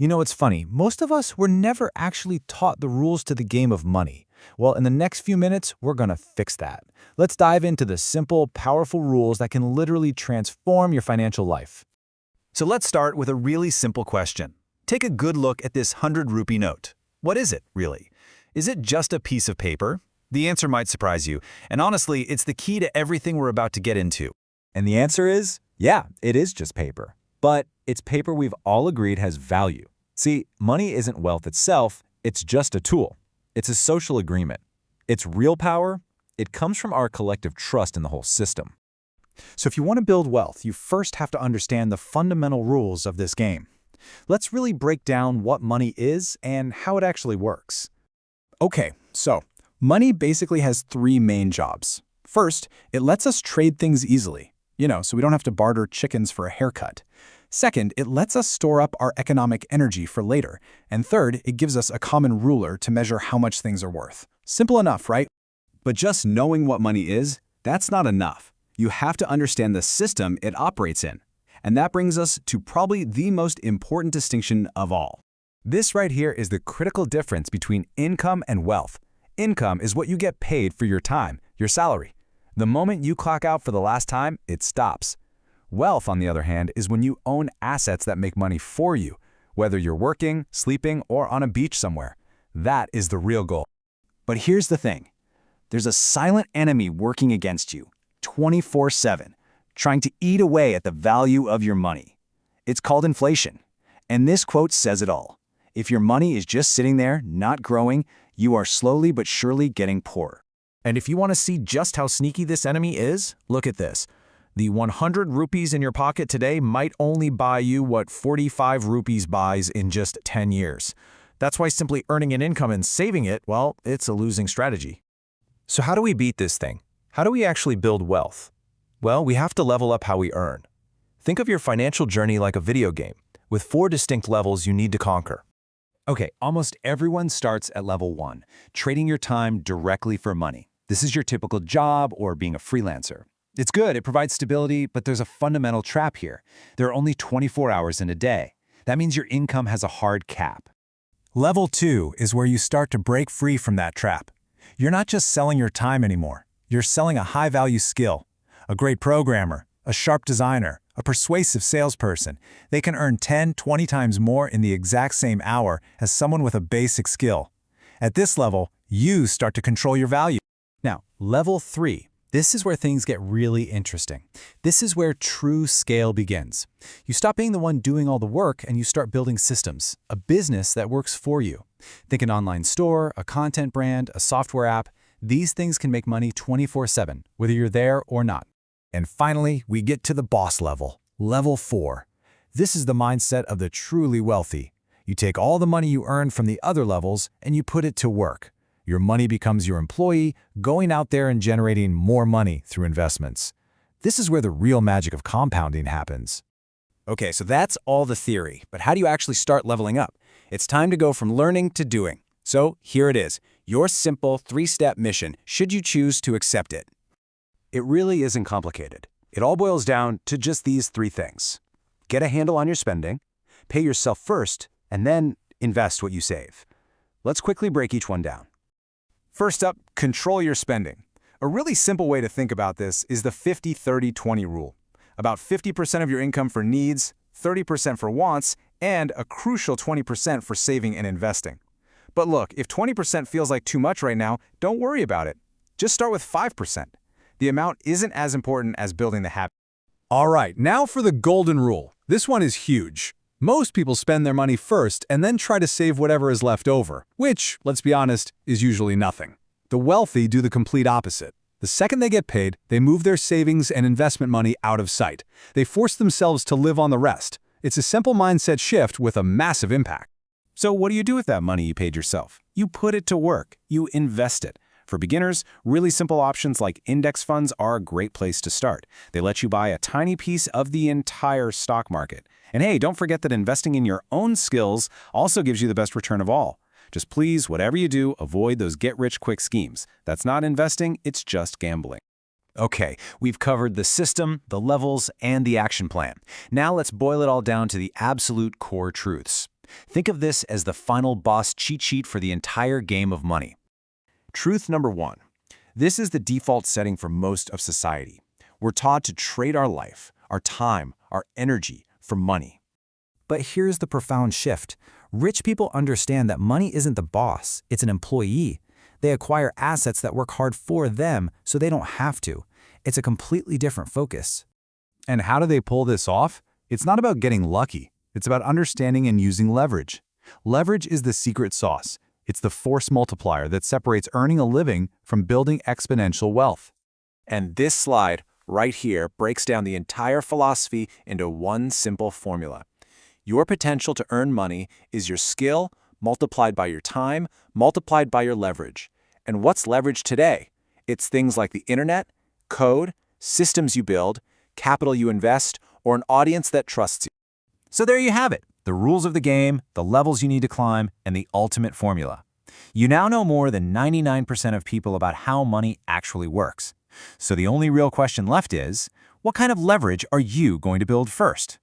You know, it's funny. Most of us were never actually taught the rules to the game of money. Well, in the next few minutes, we're going to fix that. Let's dive into the simple, powerful rules that can literally transform your financial life. So let's start with a really simple question. Take a good look at this 100 rupee note. What is it, really? Is it just a piece of paper? The answer might surprise you, and honestly, it's the key to everything we're about to get into. And the answer is, yeah, it is just paper. But it's paper we've all agreed has value. See, money isn't wealth itself, it's just a tool. It's a social agreement. Its real power, it comes from our collective trust in the whole system. So if you want to build wealth, you first have to understand the fundamental rules of this game. Let's really break down what money is and how it actually works. Okay, so money basically has three main jobs. First, it lets us trade things easily, so we don't have to barter chickens for a haircut. Second, it lets us store up our economic energy for later. And third, it gives us a common ruler to measure how much things are worth. Simple enough, right? But just knowing what money is, that's not enough. You have to understand the system it operates in. And that brings us to probably the most important distinction of all. This right here is the critical difference between income and wealth. Income is what you get paid for your time, your salary. The moment you clock out for the last time, it stops. Wealth, on the other hand, is when you own assets that make money for you, whether you're working, sleeping, or on a beach somewhere. That is the real goal. But here's the thing. There's a silent enemy working against you, 24/7, trying to eat away at the value of your money. It's called inflation. And this quote says it all. If your money is just sitting there, not growing, you are slowly but surely getting poorer. And if you want to see just how sneaky this enemy is, look at this. The 100 rupees in your pocket today might only buy you what 45 rupees buys in just 10 years. That's why simply earning an income and saving it, well, it's a losing strategy. So how do we beat this thing? How do we actually build wealth? Well, we have to level up how we earn. Think of your financial journey like a video game, with 4 distinct levels you need to conquer. Okay, almost everyone starts at level 1, trading your time directly for money. This is your typical job or being a freelancer. It's good, it provides stability, but there's a fundamental trap here. There are only 24 hours in a day. That means your income has a hard cap. Level 2 is where you start to break free from that trap. You're not just selling your time anymore. You're selling a high-value skill. A great programmer, a sharp designer, a persuasive salesperson. They can earn 10, 20 times more in the exact same hour as someone with a basic skill. At this level, you start to control your value. Now, level 3. This is where things get really interesting. This is where true scale begins. You stop being the one doing all the work and you start building systems, a business that works for you. Think an online store, a content brand, a software app. These things can make money 24/7, whether you're there or not. And finally, we get to the boss level, level 4. This is the mindset of the truly wealthy. You take all the money you earn from the other levels and you put it to work. Your money becomes your employee, going out there and generating more money through investments. This is where the real magic of compounding happens. Okay, so that's all the theory, but how do you actually start leveling up? It's time to go from learning to doing. So here it is, your simple 3-step mission, should you choose to accept it. It really isn't complicated. It all boils down to just these 3 things. Get a handle on your spending, pay yourself first, and then invest what you save. Let's quickly break each one down. First up, control your spending. A really simple way to think about this is the 50-30-20 rule. About 50% of your income for needs, 30% for wants, and a crucial 20% for saving and investing. But look, if 20% feels like too much right now, don't worry about it. Just start with 5%. The amount isn't as important as building the habit. All right, now for the golden rule. This one is huge. Most people spend their money first and then try to save whatever is left over, which, let's be honest, is usually nothing. The wealthy do the complete opposite. The second they get paid, they move their savings and investment money out of sight. They force themselves to live on the rest. It's a simple mindset shift with a massive impact. So what do you do with that money you paid yourself? You put it to work. You invest it. For beginners, really simple options like index funds are a great place to start. They let you buy a tiny piece of the entire stock market. And hey, don't forget that investing in your own skills also gives you the best return of all. Just please, whatever you do, avoid those get-rich-quick schemes. That's not investing, it's just gambling. Okay, we've covered the system, the levels, and the action plan. Now let's boil it all down to the absolute core truths. Think of this as the final boss cheat sheet for the entire game of money. Truth number 1. This is the default setting for most of society. We're taught to trade our life, our time, our energy for money. But here's the profound shift. Rich people understand that money isn't the boss, it's an employee. They acquire assets that work hard for them so they don't have to. It's a completely different focus. And how do they pull this off? It's not about getting lucky. It's about understanding and using leverage. Leverage is the secret sauce. It's the force multiplier that separates earning a living from building exponential wealth. And this slide right here breaks down the entire philosophy into one simple formula. Your potential to earn money is your skill multiplied by your time, multiplied by your leverage. And what's leverage today? It's things like the internet, code, systems you build, capital you invest, or an audience that trusts you. So there you have it, the rules of the game, the levels you need to climb, and the ultimate formula. You now know more than 99% of people about how money actually works. So the only real question left is, what kind of leverage are you going to build first?